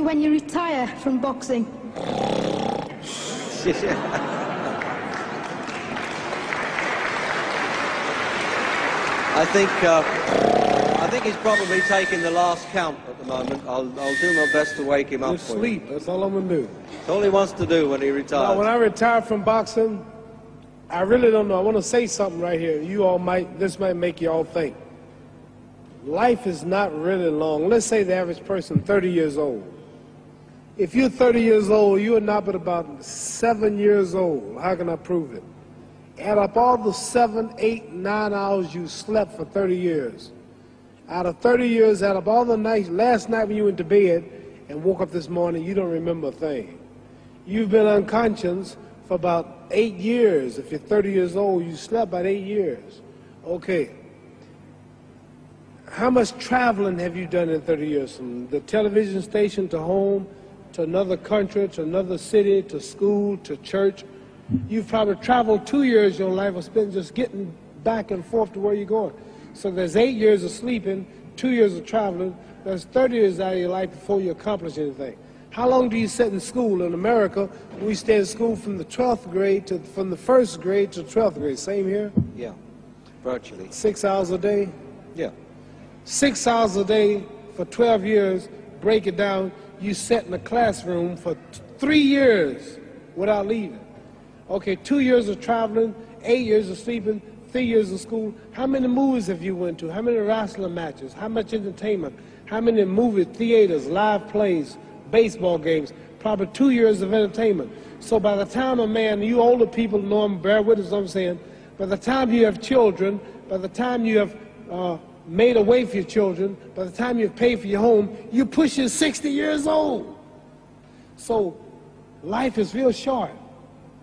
do when you retire from boxing? I think he's probably taking the last count at the moment. I'll do my best to wake him up Just for sleep. you. That's all I'm going to do. That's all he wants to do when he retires. Now, when I retire from boxing, I really don't know. I want to say something right here. This might make you all think. Life is not really long. Let's say the average person, 30 years old. If you're 30 years old, you are not but about 7 years old. How can I prove it? Add up all the 7, 8, 9 hours you slept for 30 years. Out of 30 years, add up all the nights, last night when you went to bed and woke up this morning, you don't remember a thing. You've been unconscious for about 8 years. If you're 30 years old, you slept about 8 years. Okay. How much traveling have you done in 30 years? From the television station to home, to another country, to another city, to school, to church. You've probably traveled 2 years of your life or spent just getting back and forth to where you're going. So there's 8 years of sleeping, 2 years of traveling. There's 30 years out of your life before you accomplish anything. How long do you sit in school? In America, we stay in school from the 12th grade from the 1st grade to the 12th grade. Same here? Yeah, virtually. 6 hours a day? Yeah. 6 hours a day for 12 years, break it down, you sat in the classroom for 3 years without leaving. Okay, 2 years of traveling, 8 years of sleeping, 3 years of school. How many movies have you went to? How many wrestling matches? How much entertainment? How many movie theaters, live plays, baseball games? Probably 2 years of entertainment. So by the time a man, you older people know him, bear with us what I'm saying, by the time you have children, by the time you have made a way for your children, by the time you've paid for your home, you're pushing 60 years old. So life is real short.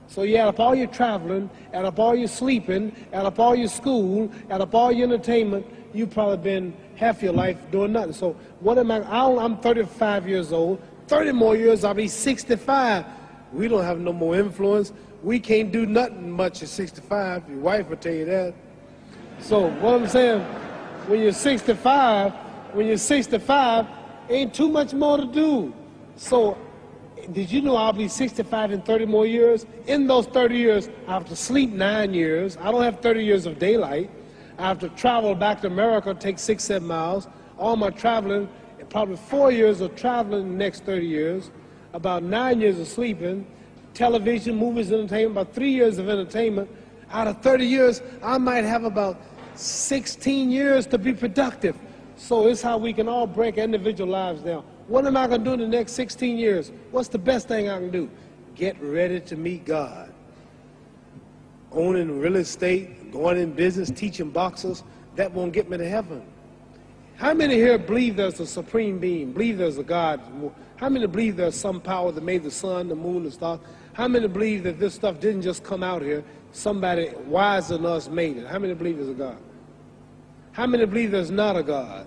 So you add up all your traveling, add up all your sleeping, add up all your school, add up all your entertainment, you've probably been half your life doing nothing. So what am I'm 35 years old, 30 more years I'll be 65. We don't have no more influence. We can't do nothing much at 65. Your wife will tell you that. So what I'm saying, when you're 65, ain't too much more to do. So did you know I'll be 65 in 30 more years? In those 30 years, I have to sleep 9 years. I don't have 30 years of daylight. I have to travel back to America, take 6, 7 miles. All my traveling, probably 4 years of traveling in the next 30 years, about 9 years of sleeping, television, movies, entertainment, about 3 years of entertainment. Out of 30 years, I might have about 16 years to be productive. So it's how we can all break individual lives down. What am I going to do in the next 16 years? What's the best thing I can do? Get ready to meet God. Owning real estate, going in business, teaching boxers, that won't get me to heaven. How many here believe there's a supreme being, believe there's a God? How many believe there's some power that made the sun, the moon, the stars? How many believe that this stuff didn't just come out here? Somebody wiser than us made it. How many believe there's a God? How many believe there's not a God?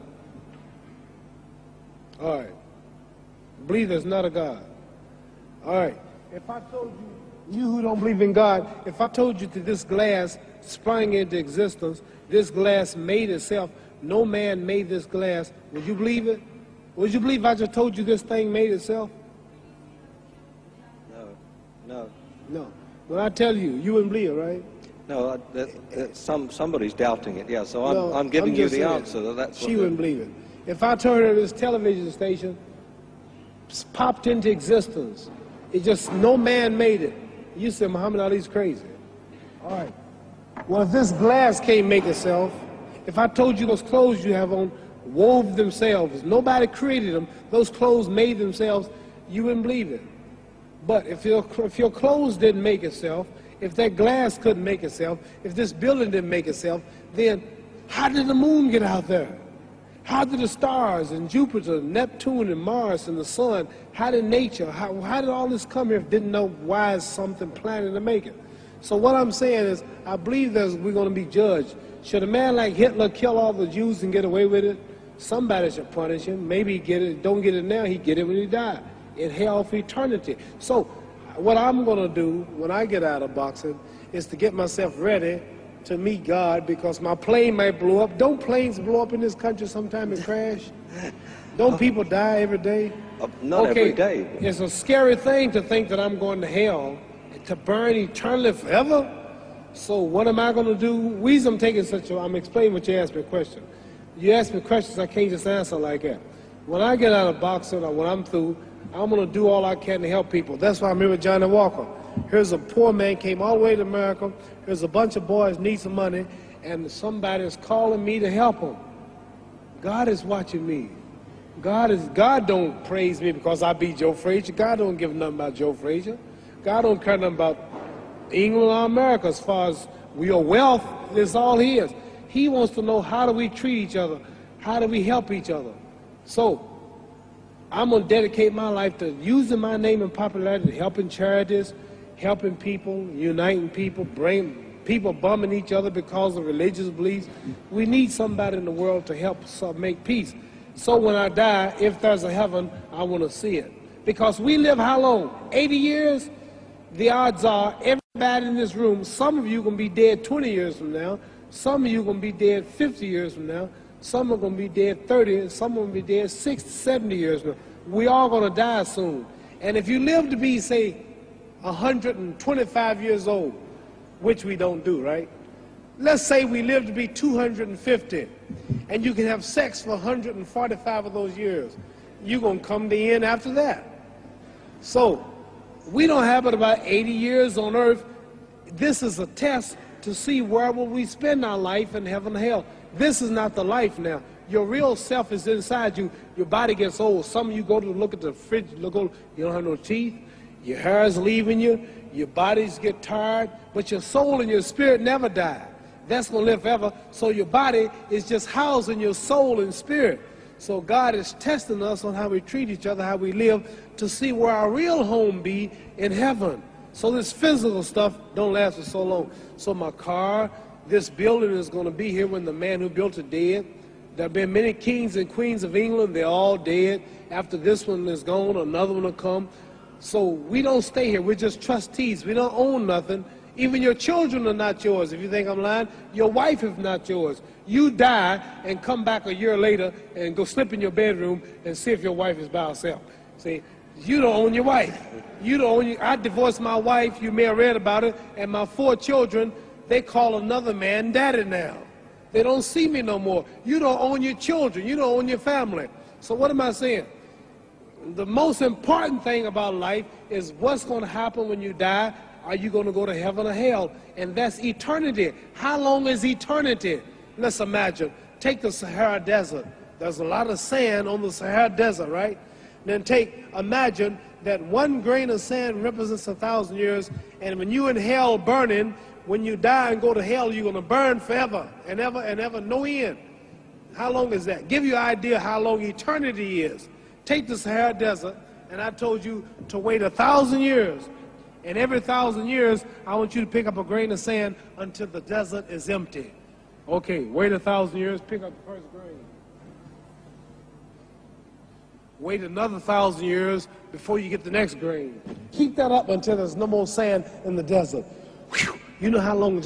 All right. Believe there's not a God. All right. If I told you who don't believe in God, if I told you that this glass sprang into existence, this glass made itself, no man made this glass, would you believe it? Would you believe I just told you this thing made itself? No. No. When I tell you, you wouldn't believe it, right? No, somebody's doubting it, yeah, so I'm giving you the answer. That's she wouldn't believe it. If I told her this television station popped into existence, it just, no man made it, you said Muhammad Ali's crazy. All right. Well, if this glass can't make itself, if I told you those clothes you have on wove themselves, nobody created them, those clothes made themselves, you wouldn't believe it. But if your clothes didn't make itself, if that glass couldn't make itself, if this building didn't make itself, then how did the moon get out there? How did the stars and Jupiter, Neptune and Mars and the sun, how did nature, how did all this come here if didn't know why is something planning to make it? So what I'm saying is, I believe that we're going to be judged. Should a man like Hitler kill all the Jews and get away with it? Somebody should punish him. Maybe he get it, don't get it now, he get it when he died. In hell for eternity. So what I'm going to do when I get out of boxing is to get myself ready to meet God, because my plane might blow up. Don't planes blow up in this country sometime and crash? Don't people die every day? Not every day. It's a scary thing to think that I'm going to hell, to burn eternally forever. So what am I going to do? Reason I'm taking I'm explaining what you asked me a question. You ask me questions, I can't just answer like that. When I get out of boxing or when I'm through, I'm going to do all I can to help people. That's why I'm here with Johnny Walker. Here's a poor man, came all the way to America. Here's a bunch of boys need some money, and somebody is calling me to help them. God is watching me. God don't praise me because I beat Joe Frazier. God don't give nothing about Joe Frazier. God don't care nothing about England or America as far as your wealth. Is all His. He wants to know, how do we treat each other? How do we help each other? So I'm going to dedicate my life to using my name and popularity, helping charities, helping people, uniting people, bring people bumming each other because of religious beliefs. We need somebody in the world to help us make peace. So when I die, if there's a heaven, I want to see it. Because we live how long? 80 years? The odds are everybody in this room, some of you are going to be dead 20 years from now, some of you are going to be dead 50 years from now, some are going to be dead 30, and some are going to be dead 60, 70 years from now. We all going to die soon. And if you live to be, say, 125 years old, which we don't do, right? Let's say we live to be 250, and you can have sex for 145 of those years. You're going to come to the end after that. So we don't have but about 80 years on earth. This is a test to see where will we spend our life in heaven and hell. This is not the life now. Your real self is inside you. Your body gets old. Some of you go to look at the fridge, you don't have no teeth. Your hair is leaving you. Your bodies get tired. But your soul and your spirit never die. That's going to live forever. So your body is just housing your soul and spirit. So God is testing us on how we treat each other, how we live, to see where our real home be in heaven. So this physical stuff don't last for so long. So my car, this building is going to be here when the man who built it dead. There have been many kings and queens of England. They're all dead. After this one is gone, another one will come. So we don't stay here. We're just trustees. We don't own nothing. Even your children are not yours. If you think I'm lying, your wife is not yours. You die and come back a year later and go slip in your bedroom and see if your wife is by herself. See, you don't own your wife. You don't own I divorced my wife. You may have read about it. And my 4 children, they call another man daddy now. They don't see me no more. You don't own your children. You don't own your family. So what am I saying? The most important thing about life is what's going to happen when you die. Are you going to go to heaven or hell? And that's eternity. How long is eternity? Let's imagine. Take the Sahara Desert. There's a lot of sand on the Sahara Desert, right? Then imagine that 1 grain of sand represents 1,000 years, and when you're in hell burning, when you die and go to hell, you're going to burn forever and ever, no end. How long is that? Give you an idea how long eternity is. Take the Sahara Desert, and I told you to wait 1,000 years. And every 1,000 years, I want you to pick up a grain of sand until the desert is empty. Okay, wait 1,000 years, pick up the first grain. Wait another 1,000 years before you get the next grain. Keep that up until there's no more sand in the desert. Whew. You know how long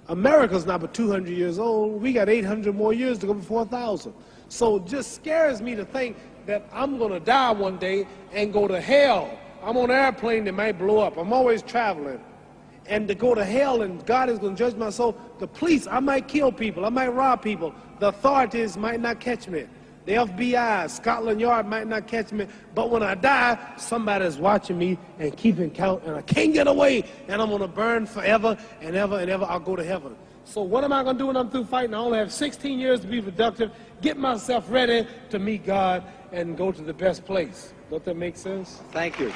America's not but 200 years old. We got 800 more years to go before 1,000. So it just scares me to think that I'm going to die one day and go to hell. I'm on an airplane that might blow up. I'm always traveling. And to go to hell and God is going to judge my soul. The police, I might kill people. I might rob people. The authorities might not catch me. The FBI, Scotland Yard might not catch me. But when I die, somebody's watching me and keeping count. And I can't get away. And I'm going to burn forever and ever and ever. I'll go to heaven. So what am I going to do when I'm through fighting? I only have 16 years to be productive. Get myself ready to meet God and go to the best place. Don't that make sense? Thank you.